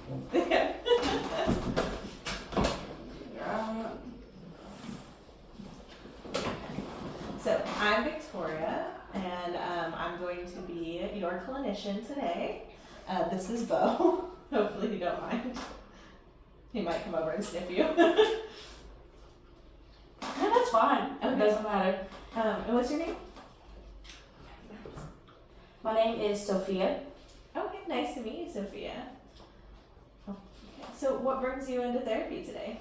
Yeah. So I'm Victoria, and I'm going to be your clinician today. This is Bo. Hopefully you don't mind. He might come over and sniff you. No, that's fine. Okay. It doesn't matter. And what's your name? My name is Sophia. Okay, nice to meet you, Sophia. Okay. So what brings you into therapy today?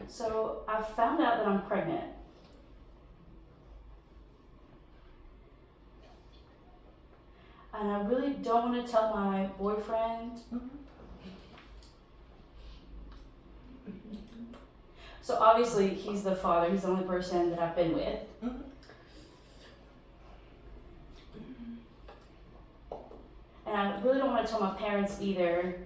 So I found out that I'm pregnant. And I really don't want to tell my boyfriend. So obviously he's the father. He's the only person that I've been with. And I really don't want to tell my parents either.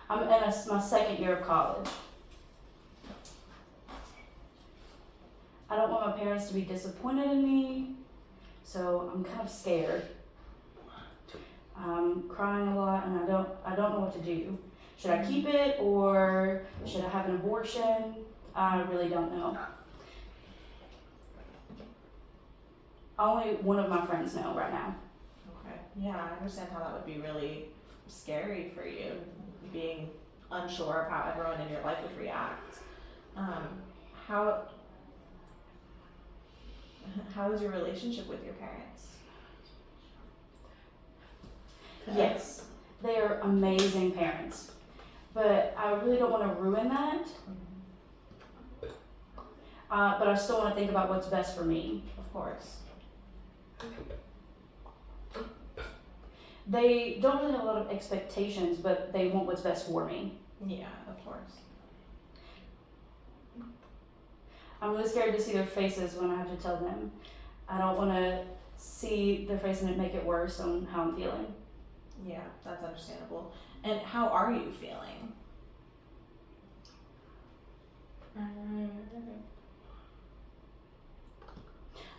I'm in my second year of college. I don't want my parents to be disappointed in me, so I'm kind of scared. I'm crying a lot, and I don't know what to do. Should I keep it, or should I have an abortion? I really don't know. Only one of my friends know right now. Okay. Yeah, I understand how that would be really scary for you, being unsure of how everyone in your life would react. How is your relationship with your parents? Yes, they are amazing parents, but I really don't want to ruin that. But I still want to think about what's best for me. Of course. They don't really have a lot of expectations, but they want what's best for me. Yeah, of course. I'm really scared to see their faces when I have to tell them. I don't want to see their face and it make it worse on how I'm feeling. Yeah, that's understandable. And how are you feeling?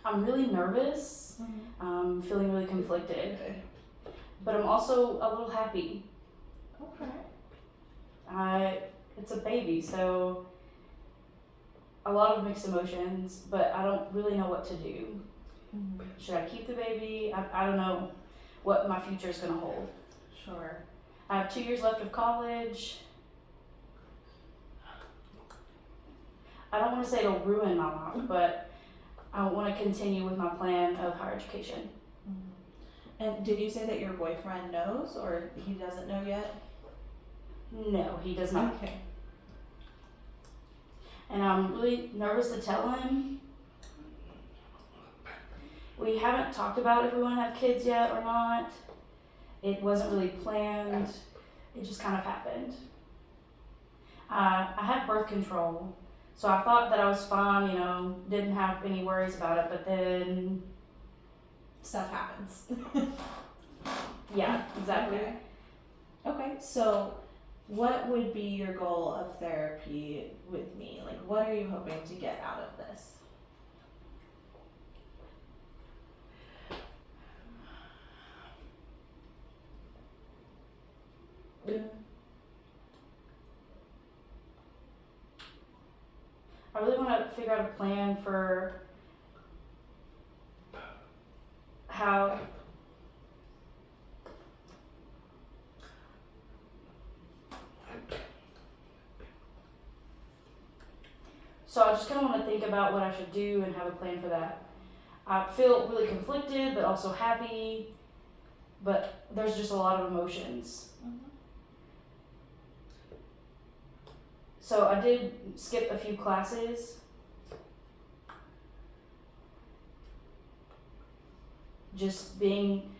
I'm really nervous. I'm feeling really conflicted. But I'm also a little happy. Okay. It's a baby, so a lot of mixed emotions, but I don't really know what to do. Should I keep the baby? I don't know what my future is going to hold. Sure. I have 2 years left of college. I don't want to say it'll ruin my life, but I want to continue with my plan of higher education. And did you say that your boyfriend knows, or he doesn't know yet? No, he does not. Okay. And I'm really nervous to tell him. We haven't talked about if we want to have kids yet or not. It wasn't really planned. It just kind of happened. I had birth control, so I thought that I was fine, didn't have any worries about it, but then... Stuff happens. Yeah, exactly. Okay, so what would be your goal of therapy with me? Like, what are you hoping to get out of this? I really want to figure out a plan for how so I just kind of want to think about what I should do and have a plan for that. I feel really conflicted, but also happy, but there's just a lot of emotions. So I did skip a few classes. Just being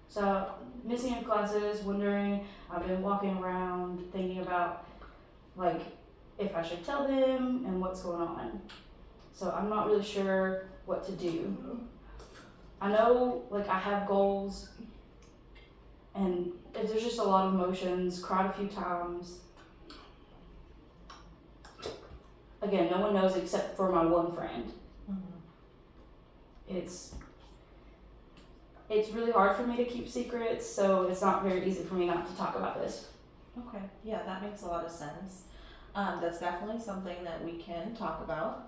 so missing in classes, wondering, I've been walking around thinking about like if I should tell them and what's going on. So I'm not really sure what to do. I know, like, I have goals, and if there's just a lot of emotions, cried a few times. Again, no one knows except for my one friend. It's really hard for me to keep secrets, so it's not very easy for me not to talk about this. Okay, yeah, that makes a lot of sense. That's definitely something that we can talk about.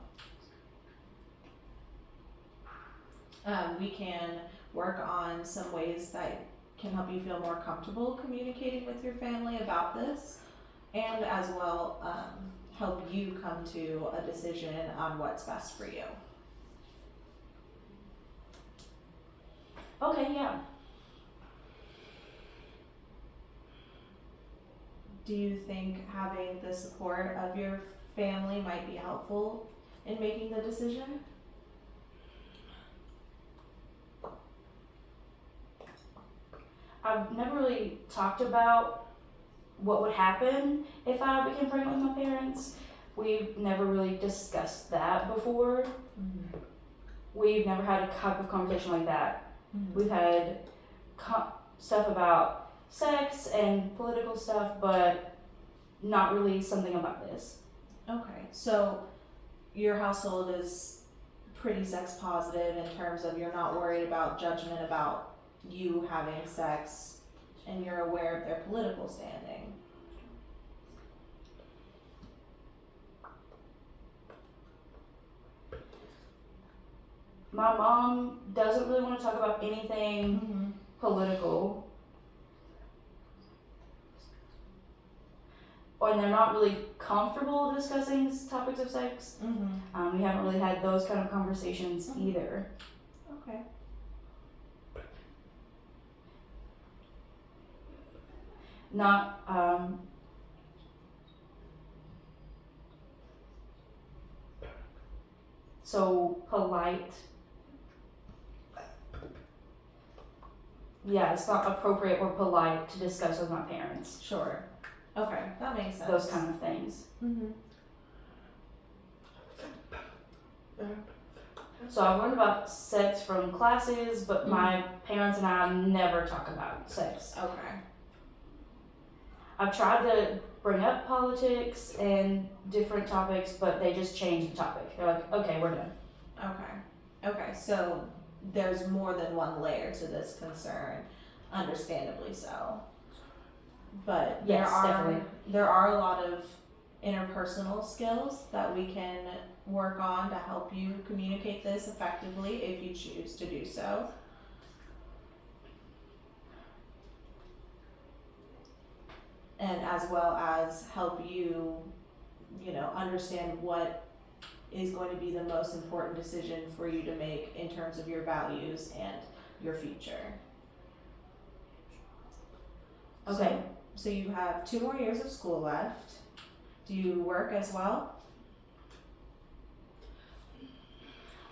We can work on some ways that can help you feel more comfortable communicating with your family about this, and as well help you come to a decision on what's best for you. Okay, yeah. Do you think having the support of your family might be helpful in making the decision? I've never really talked about what would happen if I became pregnant with my parents. We've never really discussed that before. Mm-hmm. We've never had a type of conversation like that. Mm-hmm. We've had stuff about sex and political stuff, but not really something about this. Okay, so your household is pretty sex positive in terms of you're not worried about judgment about you having sex, and you're aware of their political standing. My mom doesn't really want to talk about anything political. Or they're not really comfortable discussing topics of sex. We haven't really had those kind of conversations either. Okay. Not so polite. Yeah, it's not appropriate or polite to discuss with my parents. Sure. Okay, that makes sense. Those kind of things. So I learned about sex from classes, but my parents and I never talk about sex. Okay. I've tried to bring up politics and different topics, but they just change the topic. They're like, okay, we're done. Okay, so there's more than one layer to this concern, understandably so. But Yes, definitely. there are a lot of interpersonal skills that we can work on to help you communicate this effectively if you choose to do so. And as well as help you, understand what is going to be the most important decision for you to make in terms of your values and your future. Okay. So you have 2 more years of school left. Do you work as well?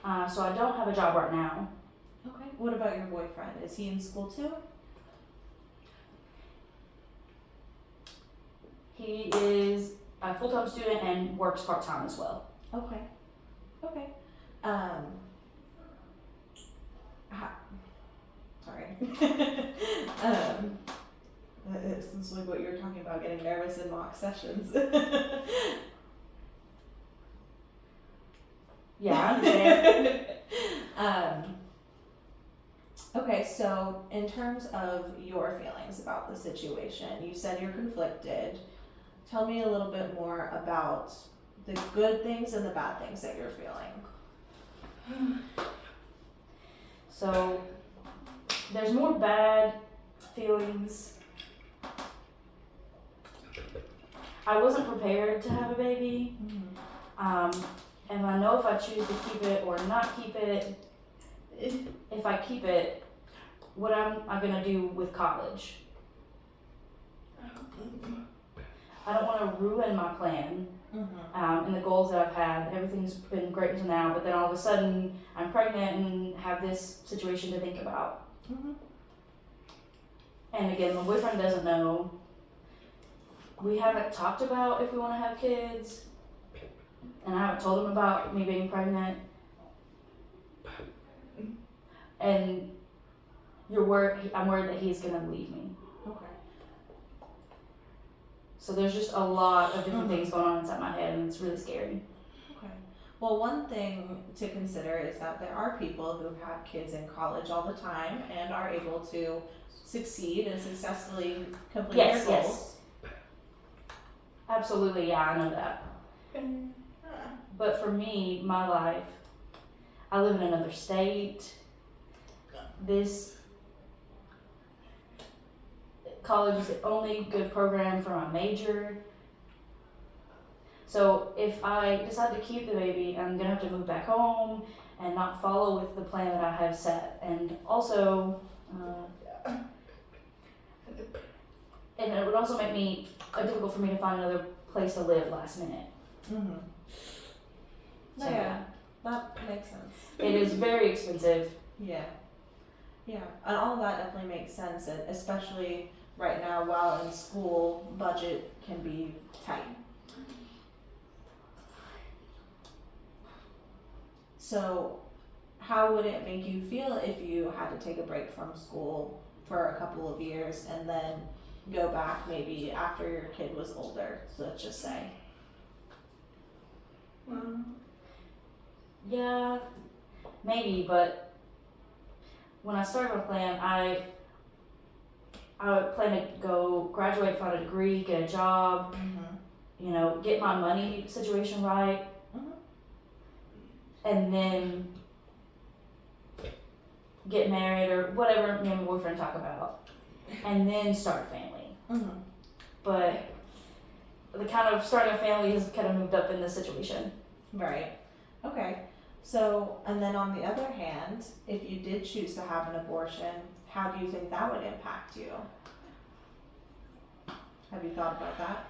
So I don't have a job right now. Okay. What about your boyfriend? Is he in school too? He is a full-time student and works part-time as well. Okay. Sorry. This is like what you were talking about, getting nervous in mock sessions. Yeah, I understand. Okay, so in terms of your feelings about the situation, you said you're conflicted. Tell me a little bit more about the good things and the bad things that you're feeling. So there's more bad feelings. I wasn't prepared to have a baby. And I know if I choose to keep it or not keep it, if I keep it, what am I gonna do with college? I don't want to ruin my plan and the goals that I've had. Everything's been great until now, but then all of a sudden I'm pregnant and have this situation to think about. And again, my boyfriend doesn't know. We haven't talked about if we want to have kids. and I haven't told him about me being pregnant. And I'm worried that he's gonna leave me. Okay. So there's just a lot of different things going on inside my head, and it's really scary. Okay. Well, one thing to consider is that there are people who have kids in college all the time and are able to succeed and successfully complete their goals. Yes. Absolutely, yeah, I know that. But for me, my life, I live in another state. This college is the only good program for my major. So if I decide to keep the baby, I'm gonna have to move back home and not follow with the plan that I have set. And also, and it would also make me difficult for me to find another place to live last minute. Mm-hmm. So, Yeah, that makes sense. It is very expensive. Yeah. Yeah, and all of that definitely makes sense, and especially right now while in school, budget can be tight. So, how would it make you feel if you had to take a break from school for a couple of years and then go back maybe after your kid was older, so let's just say? Yeah, maybe, but when I started my plan, I would plan to go graduate, find a degree, get a job, get my money situation right, and then get married or whatever me and my boyfriend talk about, and then start a family. But the kind of starting a family has kind of moved up in this situation. Right. Okay. So, and then on the other hand, if you did choose to have an abortion, how do you think that would impact you? Have you thought about that?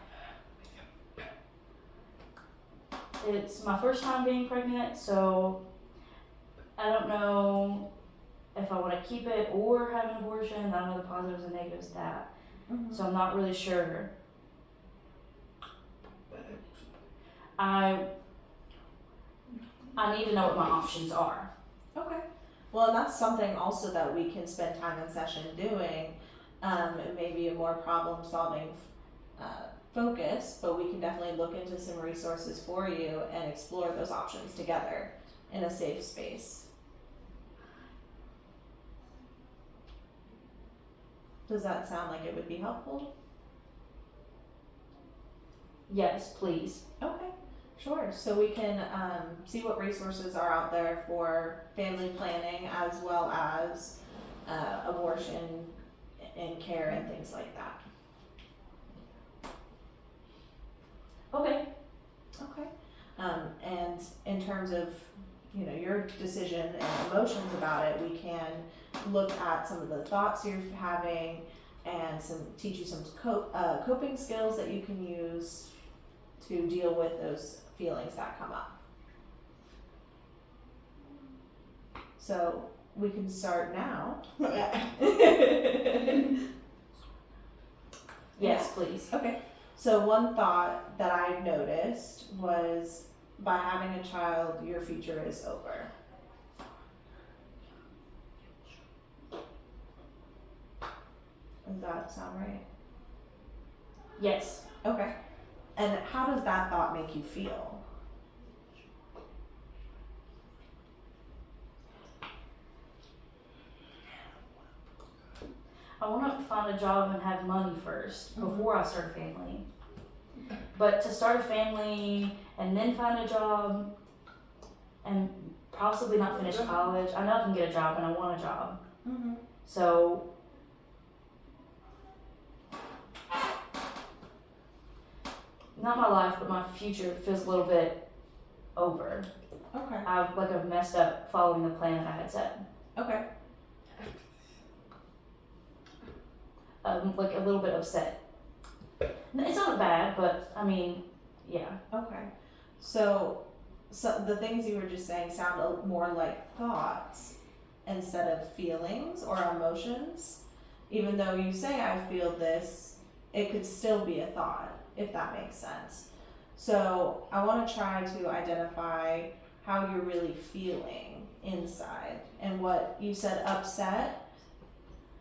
It's my first time being pregnant, so I don't know if I want to keep it or have an abortion. I don't know the positives and negatives of that. So I'm not really sure. I need to know what my options are. Okay. Well, and that's something also that we can spend time in session doing, and maybe a more problem-solving focus, but we can definitely look into some resources for you and explore those options together in a safe space. Does that sound like it would be helpful? Yes, please. Okay, sure. So we can see what resources are out there for family planning as well as abortion and care and things like that. Okay. Okay. And in terms of your decision and emotions about it, we can look at some of the thoughts you're having and teach you some coping skills that you can use to deal with those feelings that come up. So we can start now. Yes, please. Okay. So one thought that I noticed was by having a child, your future is over. Does that sound right? Yes. Okay. And how does that thought make you feel? I want to find a job and have money first before I start a family. But to start a family and then find a job and possibly not finish college, I know I can get a job and I want a job. So not my life, but my future feels a little bit over. Okay. I've messed up following the plan that I had set. Okay. A little bit upset. It's not bad, but I mean, yeah. Okay. So the things you were just saying sound more like thoughts instead of feelings or emotions. Even though you say I feel this, it could still be a thought, if that makes sense. So I want to try to identify how you're really feeling inside. And what you said, upset,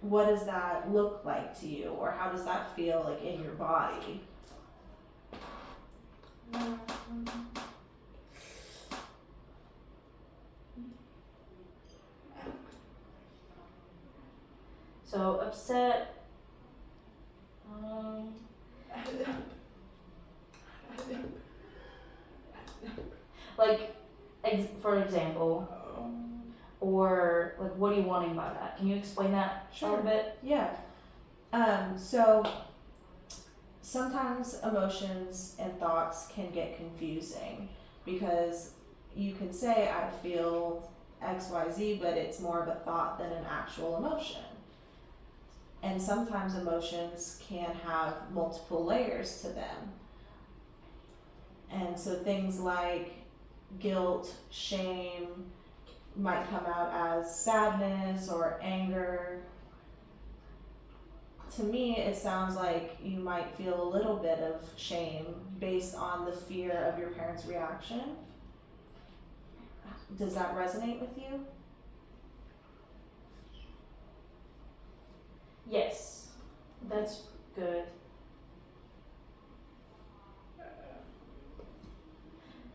what does that look like to you? Or how does that feel like in your body? So upset. Like, for example, or like, what are you wanting by that? Can you explain that a little bit? Yeah. So sometimes emotions and thoughts can get confusing because you can say, I feel XYZ, but it's more of a thought than an actual emotion. And sometimes emotions can have multiple layers to them. And so things like guilt, shame might come out as sadness or anger. To me, it sounds like you might feel a little bit of shame based on the fear of your parents' reaction. Does that resonate with you? Yes, that's good.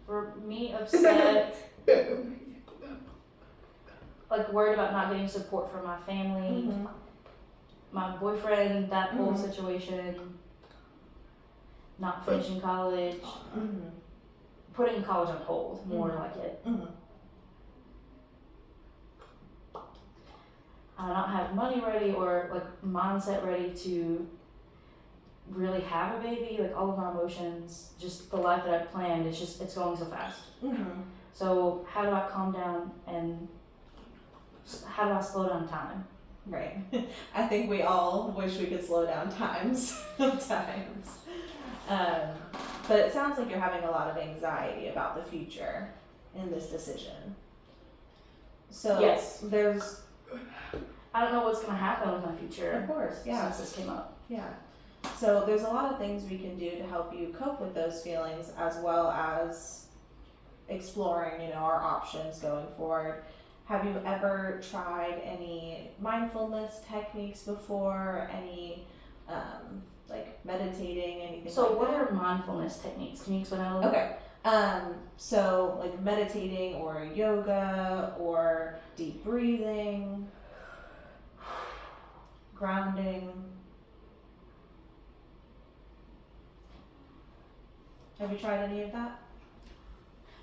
For me, upset, like worried about not getting support from my family, Mm-hmm. my boyfriend, that whole situation, not finishing college, Mm-hmm. putting college on hold, more like it. Mm-hmm. Not have money ready or like mindset ready to really have a baby, like all of my emotions, just the life that I planned, it's going so fast. Mm-hmm. So how do I calm down and how do I slow down time? Right. I think we all wish we could slow down times sometimes. But it sounds like you're having a lot of anxiety about the future in this decision. So Yes. I don't know what's going to happen with my future. Of course, yeah. Since this came up. Yeah. So there's a lot of things we can do to help you cope with those feelings, as well as exploring, our options going forward. Have you ever tried any mindfulness techniques before? Any like meditating, anything So like what that? are mindfulness techniques? Can you explain that a little bit? Okay. So like meditating or yoga or deep breathing, grounding. Have you tried any of that?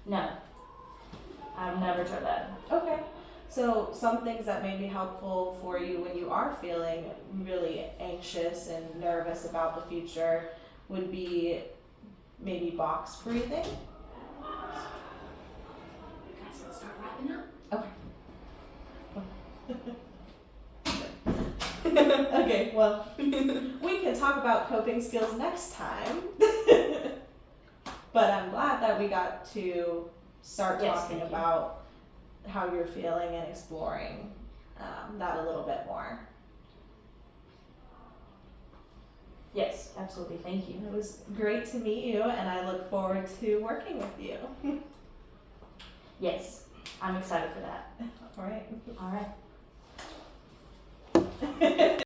No. I've never tried that. Okay. So some things that may be helpful for you when you are feeling really anxious and nervous about the future would be maybe box breathing. Guys, let's start wrapping up. Okay, well, we can talk about coping skills next time. But I'm glad that we got to start talking about how you're feeling and exploring that a little bit more. Yes, absolutely. Thank you. It was great to meet you, and I look forward to working with you. Yes, I'm excited for that. All right. All right.